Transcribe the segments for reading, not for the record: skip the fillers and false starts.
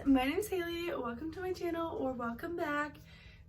My name is Haley. Welcome to my channel, or welcome back.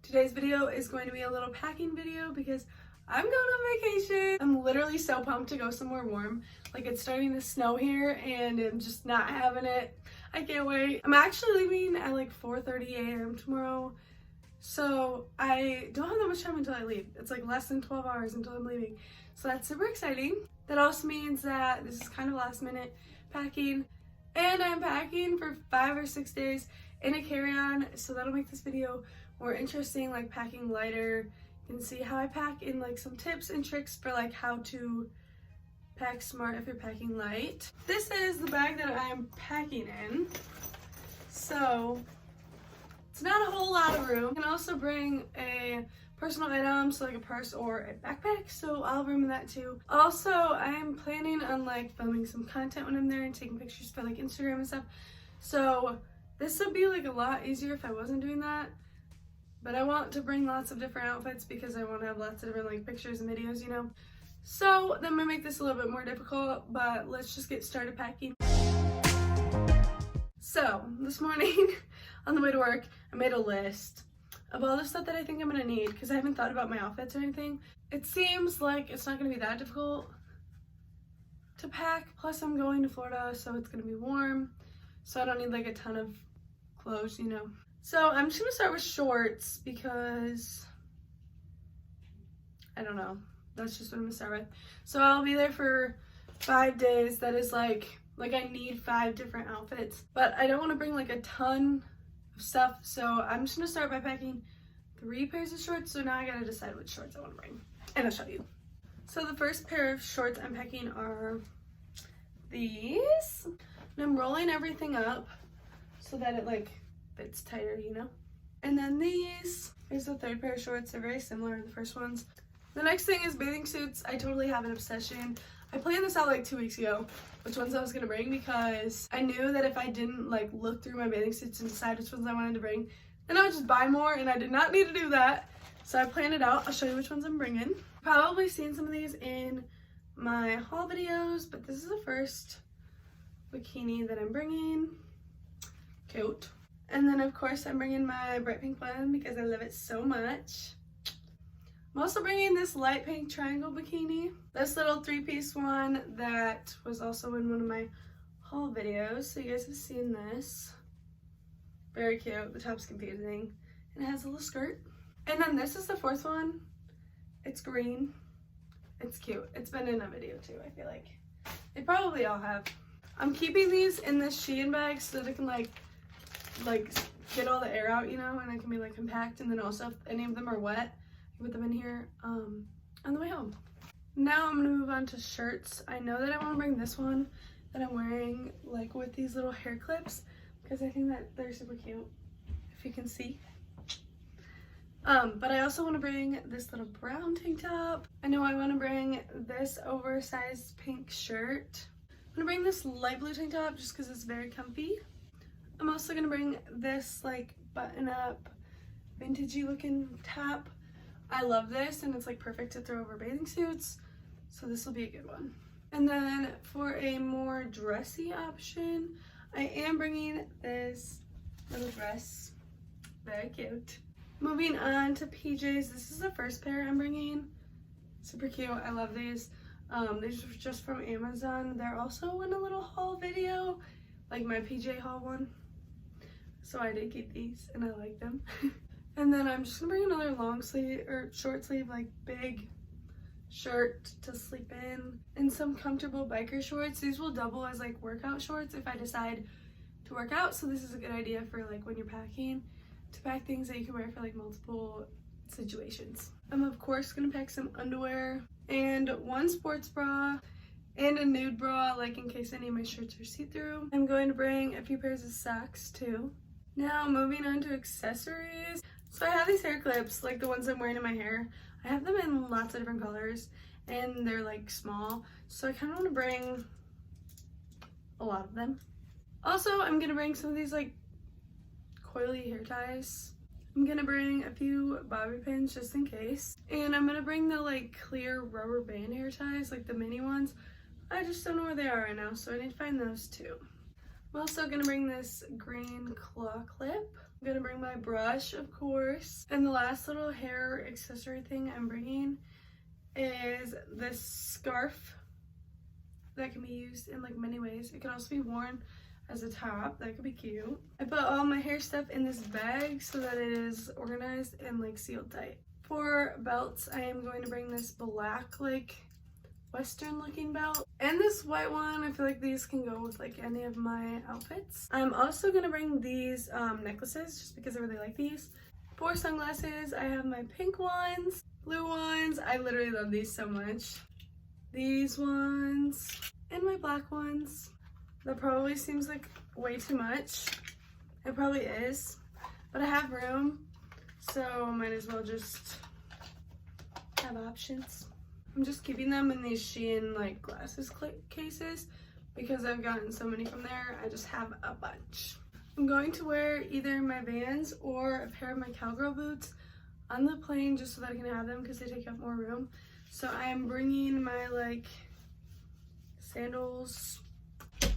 Today's video is going to be a little packing video because I'm going on vacation. I'm literally so pumped to go somewhere warm. Like, it's starting to snow here and I'm just not having it. I can't wait. I'm actually leaving at like 4:30 a.m. tomorrow. So I don't have that much time until I leave. It's like less than 12 hours until I'm leaving. So that's super exciting. That also means that this is kind of last minute packing. And I'm packing for 5 or 6 days in a carry-on. So that'll make this video more interesting, like packing lighter. You can see how I pack in like some tips and tricks for like how to pack smart if you're packing light. This is the bag that I am packing in. So it's not a whole lot of room. You can also bring a personal item, so like a purse or a backpack, so I'll bring that too. Also, I'm planning on like filming some content when I'm there and taking pictures for like Instagram and stuff. So this would be like a lot easier if I wasn't doing that. But I want to bring lots of different outfits because I want to have lots of different like pictures and videos, you know. So that might make this a little bit more difficult, but let's just get started packing. So this morning on the way to work, I made a list of all the stuff that I think I'm gonna need because I haven't thought about my outfits or anything. It seems like it's not gonna be that difficult to pack. Plus I'm going to Florida, so it's gonna be warm. So I don't need like a ton of clothes, you know. So I'm just gonna start with shorts because I don't know. That's just what I'm gonna start with. So I'll be there for 5 days. That is like I need 5 different outfits, but I don't want to bring like a ton of stuff. So I'm just gonna start by packing 3 pairs of shorts. So now I gotta decide which shorts I want to bring, and I'll show you. So the first pair of shorts I'm packing are these, and I'm rolling everything up so that it like fits tighter, you know. And then these, here's the third pair of shorts. They're very similar to the first ones. The next thing is bathing suits. I totally have an obsession. I planned this out like 2 weeks ago, which ones I was gonna bring, because I knew that if I didn't like look through my bathing suits and decide which ones I wanted to bring, then I would just buy more, and I did not need to do that. So I planned it out. I'll show you which ones I'm bringing. Probably seen some of these in my haul videos, but this is the first bikini that I'm bringing. Cute. And then of course I'm bringing my bright pink one because I love it so much. I'm also bringing this light pink triangle bikini. This little 3-piece one that was also in one of my haul videos, so you guys have seen this. Very cute. The top's confusing, and it has a little skirt. And then this is the 4th one. It's green. It's cute. It's been in a video too, I feel like. They probably all have. I'm keeping these in this Shein bag so that it can like get all the air out, you know, and it can be like compact. And then also if any of them are wet, put them in here on the way home. Now I'm gonna move on to shirts. I know that I want to bring this one that I'm wearing like with these little hair clips because I think that they're super cute, if you can see. But I also want to bring this little brown tank top. I know I want to bring this oversized pink shirt. I'm gonna bring this light blue tank top just because it's very comfy. I'm also gonna bring this like button up vintagey looking top. I love this, and it's like perfect to throw over bathing suits, so this will be a good one. And then for a more dressy option, I am bringing this little dress. Very cute. Moving on to PJs, this is the first pair I'm bringing. Super cute. I love these. These are just from Amazon. They're also in a little haul video, like my PJ haul one. So I did get these, and I like them. And then I'm just gonna bring another long sleeve or short sleeve, like big shirt to sleep in, and some comfortable biker shorts. These will double as like workout shorts if I decide to work out. So this is a good idea for like when you're packing, to pack things that you can wear for like multiple situations. I'm of course gonna pack some underwear and 1 sports bra and a nude bra, like in case any of my shirts are see-through. I'm going to bring a few pairs of socks too. Now moving on to accessories. So I have these hair clips, like the ones I'm wearing in my hair. I have them in lots of different colors, and they're like small, so I kind of want to bring a lot of them. Also, I'm gonna bring some of these like coily hair ties. I'm gonna bring a few bobby pins just in case, and I'm gonna bring the like clear rubber band hair ties, like the mini ones. I just don't know where they are right now, so I need to find those too. I'm also gonna bring this green claw clip. I'm gonna bring my brush, of course. And the last little hair accessory thing I'm bringing is this scarf that can be used in like many ways. It can also be worn as a top. That could be cute. I put all my hair stuff in this bag so that it is organized and like sealed tight. For belts, I am going to bring this black like Western looking belt and this white one. I feel like these can go with like any of my outfits. I'm also gonna bring these necklaces just because I really like these. For sunglasses, I have my pink ones, blue ones. I literally love these so much. These ones and my black ones. That probably seems like way too much. It probably is, but I have room, so might as well just have options. I'm just keeping them in these Shein like glasses cases because I've gotten so many from there. I just have a bunch. I'm going to wear either my Vans or a pair of my cowgirl boots on the plane just so that I can have them because they take up more room. So I am bringing my like sandals.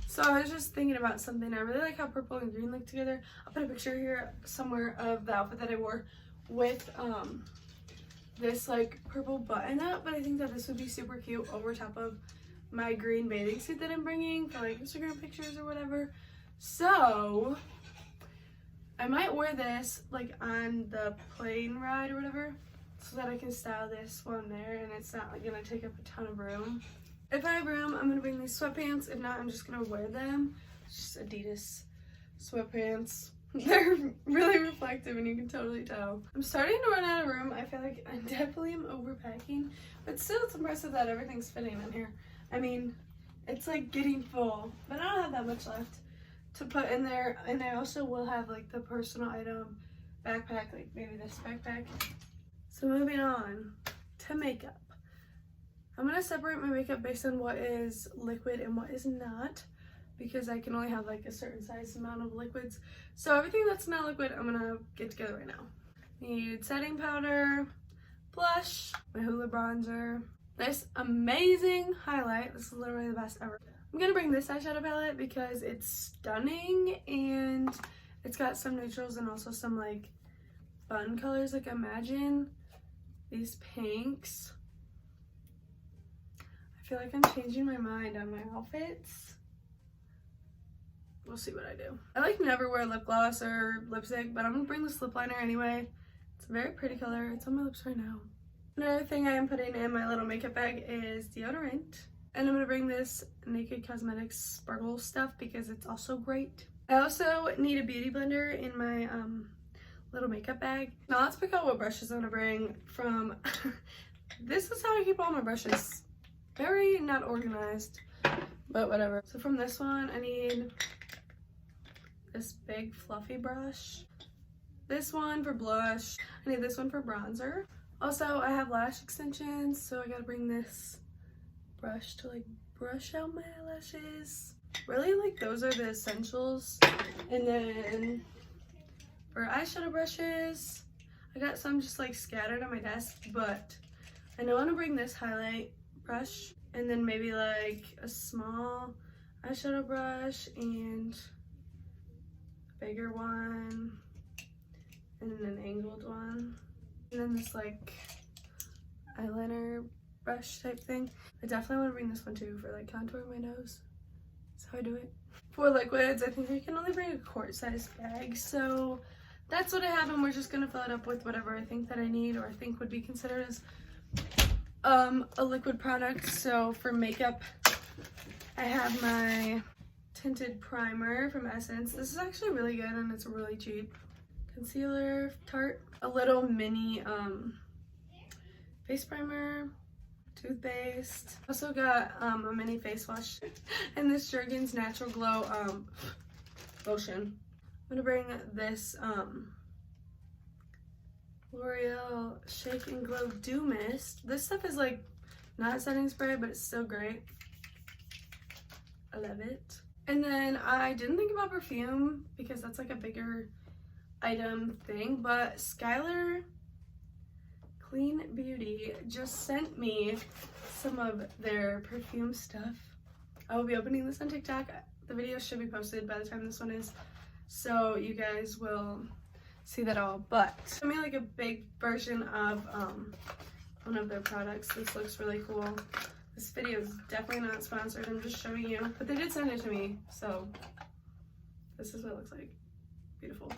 So I was just thinking about something. I really like how purple and green look together. I'll put a picture here somewhere of the outfit that I wore with this like purple button up, but I think that this would be super cute over top of my green bathing suit that I'm bringing for like Instagram pictures or whatever. So I might wear this like on the plane ride or whatever so that I can style this while I'm there and it's not like gonna take up a ton of room. If I have room, I'm gonna bring these sweatpants. If not, I'm just gonna wear them. It's just Adidas sweatpants. They're really reflective and you can totally tell. I'm starting to run out of room. I feel like I definitely am overpacking, but still it's impressive that everything's fitting in here. I mean, it's like getting full, but I don't have that much left to put in there. And I also will have like the personal item backpack, like maybe this backpack. So moving on to makeup. I'm gonna separate my makeup based on what is liquid and what is not, because I can only have like a certain size amount of liquids. So everything that's not liquid, I'm gonna get together right now. Need setting powder, blush, my Hoola bronzer, this amazing highlight. This is literally the best ever. I'm gonna bring this eyeshadow palette because it's stunning and it's got some neutrals and also some like fun colors. Like imagine these pinks. I feel like I'm changing my mind on my outfits. We'll see what I do. I like never wear lip gloss or lipstick, but I'm gonna bring this lip liner anyway. It's a very pretty color. It's on my lips right now. Another thing I am putting in my little makeup bag is deodorant. And I'm gonna bring this Naked Cosmetics sparkle stuff because it's also great. I also need a beauty blender in my little makeup bag. Now let's pick out what brushes I'm gonna bring from. This is how I keep all my brushes. Very not organized, but whatever. So from this one, I need this big fluffy brush. This one for blush. I need this one for bronzer. Also, I have lash extensions, so I gotta bring this brush to like brush out my eyelashes. Really, like those are the essentials. And then for eyeshadow brushes, I got some just like scattered on my desk, but I know I want to bring this highlight brush and then maybe like a small eyeshadow brush and a bigger one and then an angled one and then this like eyeliner brush type thing. I definitely want to bring this one too for like contouring my nose. That's how I do it. For liquids, I think I can only bring a quart size bag, so that's what I have, and we're just gonna fill it up with whatever I think that I need or I think would be considered as a liquid product. So for makeup, I have my tinted primer from Essence. This is actually really good and it's really cheap. Concealer, Tarte, a little mini face primer, toothpaste. Also got a mini face wash and this Jergens Natural Glow lotion. I'm gonna bring this L'Oreal Shake and Glow Dew Mist. This stuff is like not setting spray, but it's still great. I love it. And then I didn't think about perfume because that's like a bigger item thing, but Skylar Clean Beauty just sent me some of their perfume stuff. I will be opening this on TikTok. The video should be posted by the time this one is, so you guys will see that all. But I made like a big version of one of their products. This looks really cool. This video is definitely not sponsored, I'm just showing you, but they did send it to me, so this is what it looks like. Beautiful.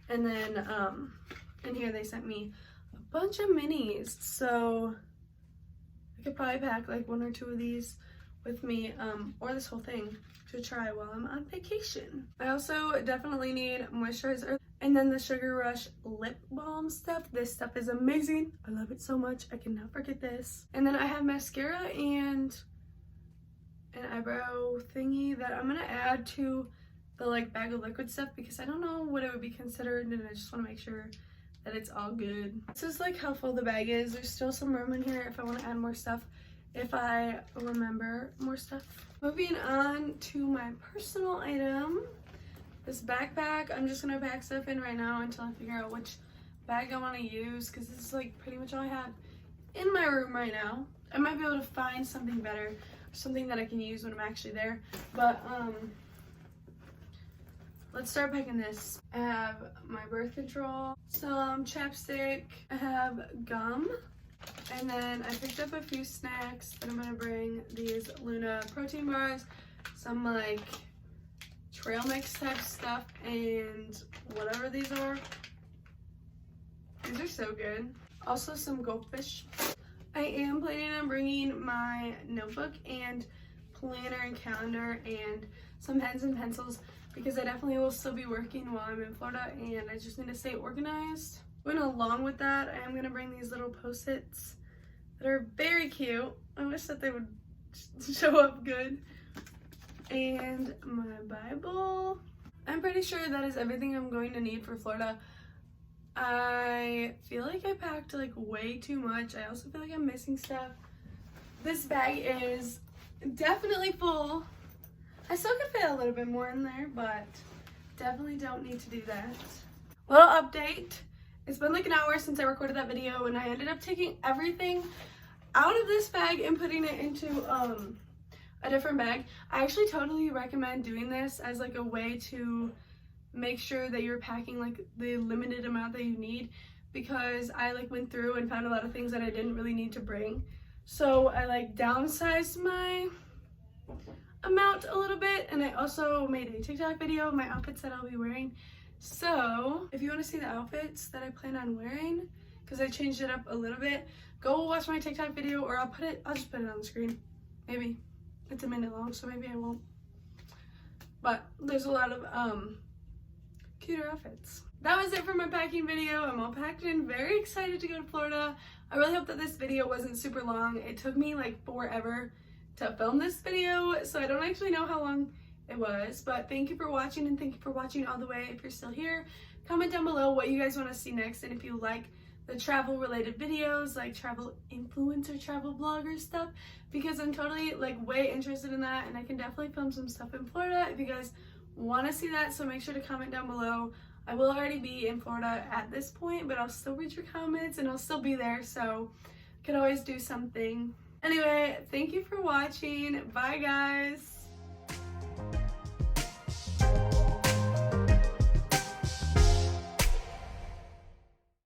And then in here they sent me a bunch of minis, so I could probably pack like 1 or 2 of these with me, or this whole thing to try while I'm on vacation. I also definitely need moisturizer, and then the Sugar Rush lip balm stuff. This stuff is amazing. I love it so much. I cannot forget this. And then I have mascara and an eyebrow thingy that I'm gonna add to the like bag of liquid stuff because I don't know what it would be considered, and I just want to make sure that it's all good. This is like how full the bag is. There's still some room in here if I want to add more stuff, if I remember more stuff. Moving on to my personal item, this backpack. I'm just gonna pack stuff in right now until I figure out which bag I want to use, because this is like pretty much all I have in my room right now. I might be able to find something better, something that I can use when I'm actually there, but let's start packing this. I have my birth control, some chapstick, I have gum, and then I picked up a few snacks that I'm gonna bring. These Luna protein bars, some like trail mix type stuff, and whatever these are. These are so good. Also some goldfish. I am planning on bringing my notebook and planner and calendar and some pens and pencils, because I definitely will still be working while I'm in Florida and I just need to stay organized. Going along with that, I am going to bring these little post-its that are very cute. I wish that they would show up good. And my Bible. I'm pretty sure that is everything I'm going to need for Florida. I feel like I packed like way too much. I also feel like I'm missing stuff. This bag is definitely full. I still could fit a little bit more in there, but definitely don't need to do that. Little update. It's been like an hour since I recorded that video, and I ended up taking everything out of this bag and putting it into a different bag. I actually totally recommend doing this as like a way to make sure that you're packing like the limited amount that you need, because I like went through and found a lot of things that I didn't really need to bring. So I like downsized my amount a little bit, and I also made a TikTok video of my outfits that I'll be wearing. So if you want to see the outfits that I plan on wearing, because I changed it up a little bit, go watch my TikTok video, or I'll just put it on the screen. Maybe. It's a minute long, so maybe I won't. But there's a lot of cuter outfits. That was it for my packing video. I'm all packed in, very excited to go to Florida. I really hope that this video wasn't super long. It took me like forever to film this video, so I don't actually know how long it was, but thank you for watching, and thank you for watching all the way. If you're still here, comment down below what you guys want to see next, and if you like the travel related videos, like travel influencer, travel blogger stuff, because I'm totally like way interested in that, and I can definitely film some stuff in Florida if you guys want to see that. So make sure to comment down below. I will already be in Florida at this point, but I'll still read your comments and I'll still be there, so I could always do something. Anyway, thank you for watching. Bye guys.